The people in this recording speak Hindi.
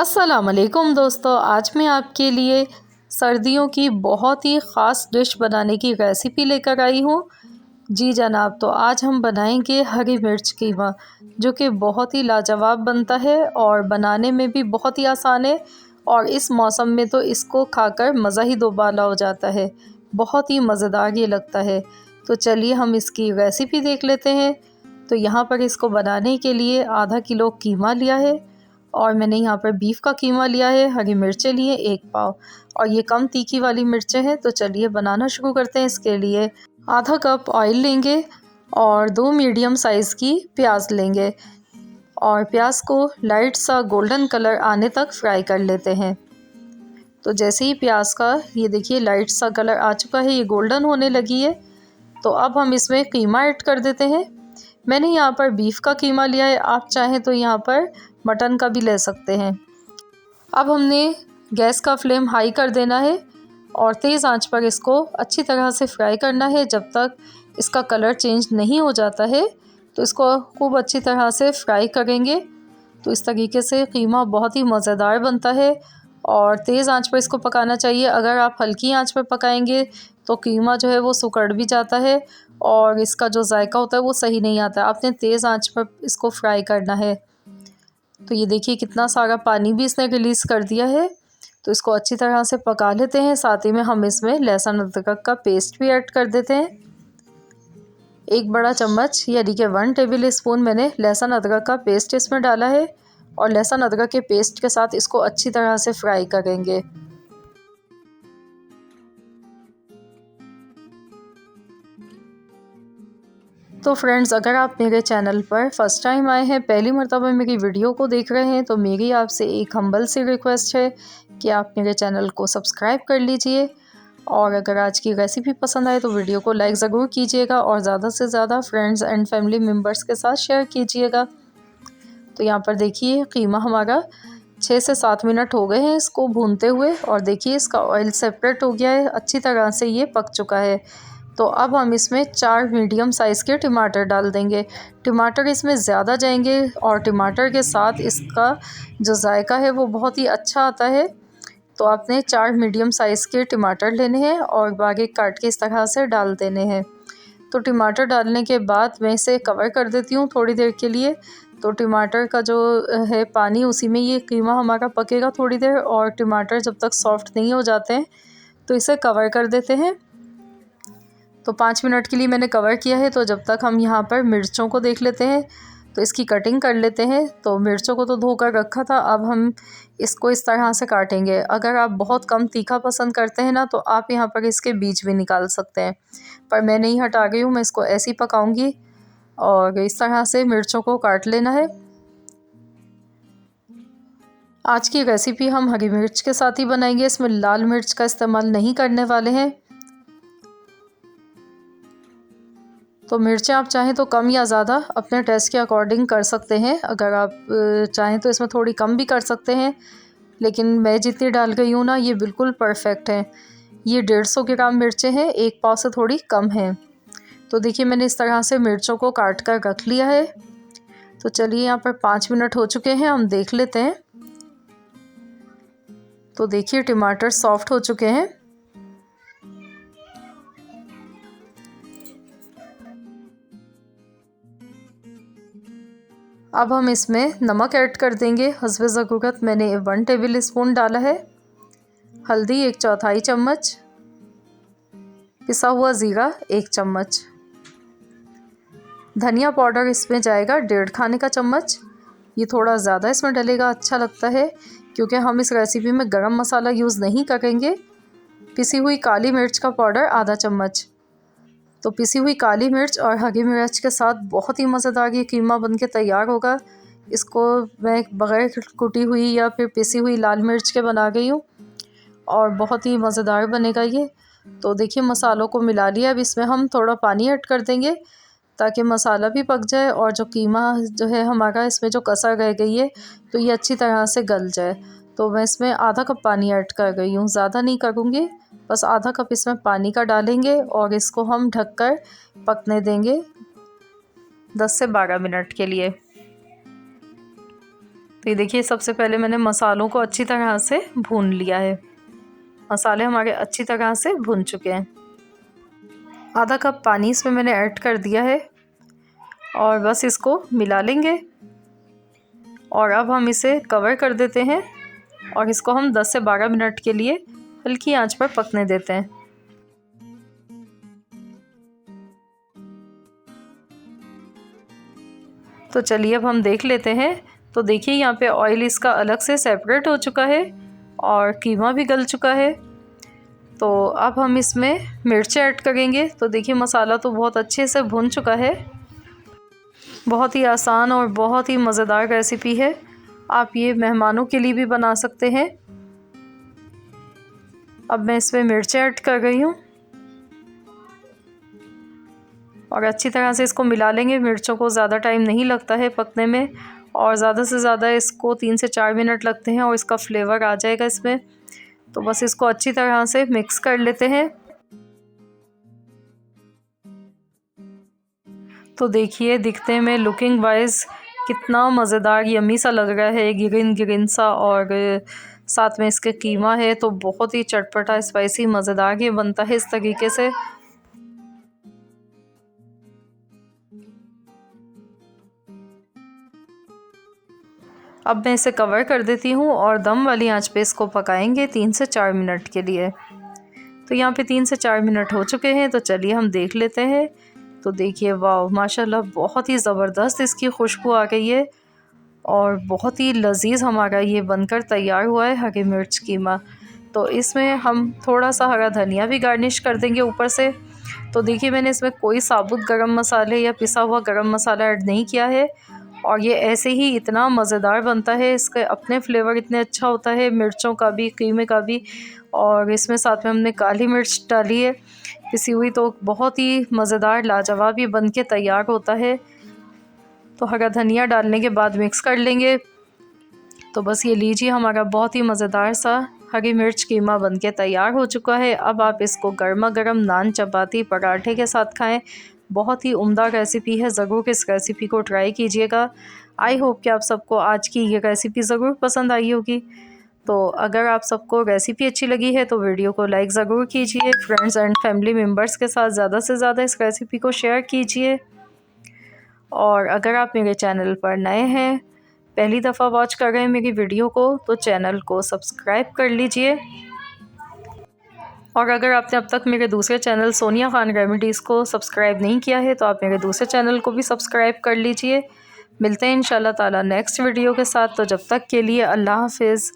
अस्सलाम वालेकुम दोस्तों, आज मैं आपके लिए सर्दियों की बहुत ही ख़ास डिश बनाने की रेसिपी लेकर आई हूँ। जी जनाब, तो आज हम बनाएंगे हरी मिर्च कीमा, जो कि बहुत ही लाजवाब बनता है और बनाने में भी बहुत ही आसान है। और इस मौसम में तो इसको खाकर मज़ा ही दोबाला हो जाता है। बहुत ही मज़ेदार ये लगता है। तो चलिए हम इसकी रेसिपी देख लेते हैं। तो यहाँ पर इसको बनाने के लिए आधा किलो कीमा लिया है और मैंने यहाँ पर बीफ का कीमा लिया है। हरी मिर्चें लिए 1 पाव और ये कम तीखी वाली मिर्चें हैं। तो चलिए बनाना शुरू करते हैं। इसके लिए आधा कप ऑयल लेंगे और 2 मीडियम साइज़ की प्याज लेंगे और प्याज को लाइट सा गोल्डन कलर आने तक फ्राई कर लेते हैं। तो जैसे ही प्याज का ये देखिए लाइट सा कलर आ चुका है, ये गोल्डन होने लगी है, तो अब हम इसमें कीमा ऐड कर देते हैं। मैंने यहाँ पर बीफ का कीमा लिया है, आप चाहें तो यहाँ पर मटन का भी ले सकते हैं। अब हमने गैस का फ्लेम हाई कर देना है और तेज़ आंच पर इसको अच्छी तरह से फ्राई करना है। जब तक इसका कलर चेंज नहीं हो जाता है तो इसको खूब अच्छी तरह से फ्राई करेंगे। तो इस तरीके से कीमा बहुत ही मज़ेदार बनता है और तेज़ आंच पर इसको पकाना चाहिए। अगर आप हल्की आंच पर पकाएंगे तो कीमा जो है वो सिकुड़ भी जाता है और इसका जो जायका होता है वो सही नहीं आता। आपने तेज़ आंच पर इसको फ्राई करना है। तो ये देखिए कितना सारा पानी भी इसने रिलीज़ कर दिया है। तो इसको अच्छी तरह से पका लेते हैं। साथ ही में हम इसमें लहसुन अदरक का पेस्ट भी ऐड कर देते हैं। 1 बड़ा चम्मच यानी कि 1 टेबल स्पून मैंने लहसुन अदरक का पेस्ट इसमें डाला है और लहसुन अदरक के पेस्ट के साथ इसको अच्छी तरह से फ्राई करेंगे। तो फ्रेंड्स, अगर आप मेरे चैनल पर फर्स्ट टाइम आए हैं, पहली मर्तबा मेरी वीडियो को देख रहे हैं, तो मेरी आपसे एक हम्बल सी रिक्वेस्ट है कि आप मेरे चैनल को सब्सक्राइब कर लीजिए। और अगर आज की रेसिपी पसंद आए तो वीडियो को लाइक ज़रूर कीजिएगा और ज़्यादा से ज़्यादा फ्रेंड्स एंड फैमिली मेम्बर्स के साथ शेयर कीजिएगा। तो यहाँ पर देखिए कीमा हमारा 6 से 7 मिनट हो गए हैं इसको भूनते हुए और देखिए इसका ऑयल सेपरेट हो गया है, अच्छी तरह से ये पक चुका है। तो अब हम इसमें 4 मीडियम साइज़ के टमाटर डाल देंगे। टमाटर इसमें ज़्यादा जाएंगे और टमाटर के साथ इसका जो जायका है वो बहुत ही अच्छा आता है। तो आपने 4 मीडियम साइज़ के टमाटर लेने हैं और बारीक काट के इस तरह से डाल देने हैं। तो टमाटर डालने के बाद मैं इसे कवर कर देती हूँ थोड़ी देर के लिए। तो टमाटर का जो है पानी, उसी में ये कीमा हमारा पकेगा थोड़ी देर और टमाटर जब तक सॉफ्ट नहीं हो जाते हैं तो इसे कवर कर देते हैं। तो 5 मिनट के लिए मैंने कवर किया है। तो जब तक हम यहाँ पर मिर्चों को देख लेते हैं, तो इसकी कटिंग कर लेते हैं। तो मिर्चों को तो धोकर रखा था, अब हम इसको इस तरह से काटेंगे। अगर आप बहुत कम तीखा पसंद करते हैं ना, तो आप यहाँ पर इसके बीज भी निकाल सकते हैं, पर मैं नहीं हटा गई हूँ, मैं इसको ऐसे ही पकाऊंगी। और इस तरह से मिर्चों को काट लेना है। आज की रेसिपी हम हरी मिर्च के साथ ही बनाएंगे, इसमें लाल मिर्च का इस्तेमाल नहीं करने वाले हैं। तो मिर्चें आप चाहें तो कम या ज़्यादा अपने टेस्ट के अकॉर्डिंग कर सकते हैं। अगर आप चाहें तो इसमें थोड़ी कम भी कर सकते हैं, लेकिन मैं जितनी डाल गई हूँ ना, ये बिल्कुल परफेक्ट है। ये 150 ग्राम मिर्चें हैं, 1 पाव से थोड़ी कम हैं। तो देखिए मैंने इस तरह से मिर्चों को काट कर रख लिया है। तो चलिए यहाँ पर 5 मिनट हो चुके हैं, हम देख लेते हैं। तो देखिए टमाटर सॉफ्ट हो चुके हैं। अब हम इसमें नमक ऐड कर देंगे हस्बे ज़रूरत। मैंने 1 टेबल स्पून डाला है। हल्दी 1/4 चम्मच, पिसा हुआ ज़ीरा 1 चम्मच, धनिया पाउडर इसमें जाएगा 1.5 खाने का चम्मच। ये थोड़ा ज़्यादा इसमें डलेगा, अच्छा लगता है, क्योंकि हम इस रेसिपी में गरम मसाला यूज़ नहीं करेंगे। पिसी हुई काली मिर्च का पाउडर आधा चम्मच। तो पिसी हुई काली मिर्च और हरी मिर्च के साथ बहुत ही मज़ेदार ये कीमा बनके तैयार होगा। इसको मैं बग़ैर कुटी हुई या फिर पिसी हुई लाल मिर्च के बना गई हूँ और बहुत ही मज़ेदार बनेगा ये। तो देखिए मसालों को मिला लिया। अब इसमें हम थोड़ा पानी ऐड कर देंगे ताकि मसाला भी पक जाए और जो कीमा जो है हमारा, इसमें जो कसर रह गई है, तो ये अच्छी तरह से गल जाए। तो मैं इसमें आधा कप पानी ऐड कर गई हूँ, ज़्यादा नहीं करूँगी, बस आधा कप इसमें पानी का डालेंगे और इसको हम ढककर पकने देंगे 10 से 12 मिनट के लिए। तो ये देखिए सबसे पहले मैंने मसालों को अच्छी तरह से भून लिया है। मसाले हमारे अच्छी तरह से भून चुके हैं। आधा कप पानी इसमें मैंने ऐड कर दिया है और बस इसको मिला लेंगे। और अब हम इसे कवर कर देते हैं और इसको हम 10 से 12 मिनट के लिए हल्की आंच पर पकने देते हैं। तो चलिए अब हम देख लेते हैं। तो देखिए यहाँ पे ऑयल इसका अलग से सेपरेट हो चुका है और कीमा भी गल चुका है। तो अब हम इसमें मिर्चें ऐड करेंगे। तो देखिए मसाला तो बहुत अच्छे से भुन चुका है। बहुत ही आसान और बहुत ही मज़ेदार रेसिपी है। आप ये मेहमानों के लिए भी बना सकते हैं। अब मैं इसमें मिर्चें ऐड कर रही हूँ और अच्छी तरह से इसको मिला लेंगे। मिर्चों को ज़्यादा टाइम नहीं लगता है पकने में और ज़्यादा से ज़्यादा इसको 3 से 4 मिनट लगते हैं और इसका फ्लेवर आ जाएगा इसमें। तो बस इसको अच्छी तरह से मिक्स कर लेते हैं। तो देखिए दिखने में लुकिंग वाइज कितना मज़ेदार यम्मी सा लग रहा है, ग्रीन ग्रीन सा, और साथ में इसके कीमा है तो बहुत ही चटपटा स्पाइसी मज़ेदार ये बनता है इस तरीके से। अब मैं इसे कवर कर देती हूँ और दम वाली आंच पे इसको पकाएंगे 3 से 4 मिनट के लिए। तो यहाँ पे 3 से 4 मिनट हो चुके हैं। तो चलिए हम देख लेते हैं। तो देखिए वाह माशाल्लाह बहुत ही ज़बरदस्त इसकी खुशबू आ गई है और बहुत ही लजीज हमारा ये बनकर तैयार हुआ है हरी मिर्च कीमा। तो इसमें हम थोड़ा सा हरा धनिया भी गार्निश कर देंगे ऊपर से। तो देखिए मैंने इसमें कोई साबुत गरम मसाले या पिसा हुआ गरम मसाला ऐड नहीं किया है और ये ऐसे ही इतना मज़ेदार बनता है। इसके अपने फ्लेवर इतने अच्छा होता है, मिर्चों का भी कीमे का भी, और इसमें साथ में हमने काली मिर्च डाली है पिसी हुई। तो बहुत ही मज़ेदार लाजवाब ये बन के तैयार होता है। तो हरा धनिया डालने के बाद मिक्स कर लेंगे। तो बस ये लीजिए हमारा बहुत ही मज़ेदार सा हरी मिर्च कीमा बनके तैयार हो चुका है। अब आप इसको गर्मा गर्म नान, चपाती, पराठे के साथ खाएं। बहुत ही उम्दा रेसिपी है, ज़रूर इस रेसिपी को ट्राई कीजिएगा। आई होप कि आप सबको आज की ये रेसिपी ज़रूर पसंद आई होगी। तो अगर आप सबको रेसिपी अच्छी लगी है तो वीडियो को लाइक ज़रूर कीजिए। फ्रेंड्स एंड फैमिली मेम्बर्स के साथ ज़्यादा से ज़्यादा इस रेसिपी को शेयर कीजिए। और अगर आप मेरे चैनल पर नए हैं, पहली दफ़ा वॉच कर रहे हैं मेरी वीडियो को, तो चैनल को सब्सक्राइब कर लीजिए। और अगर आपने अब तक मेरे दूसरे चैनल सोनिया खान रेमेडीज़ को सब्सक्राइब नहीं किया है तो आप मेरे दूसरे चैनल को भी सब्सक्राइब कर लीजिए। मिलते हैं इंशाल्लाह ताला नेक्स्ट वीडियो के साथ। तो जब तक के लिए अल्लाह हाफ़िज़।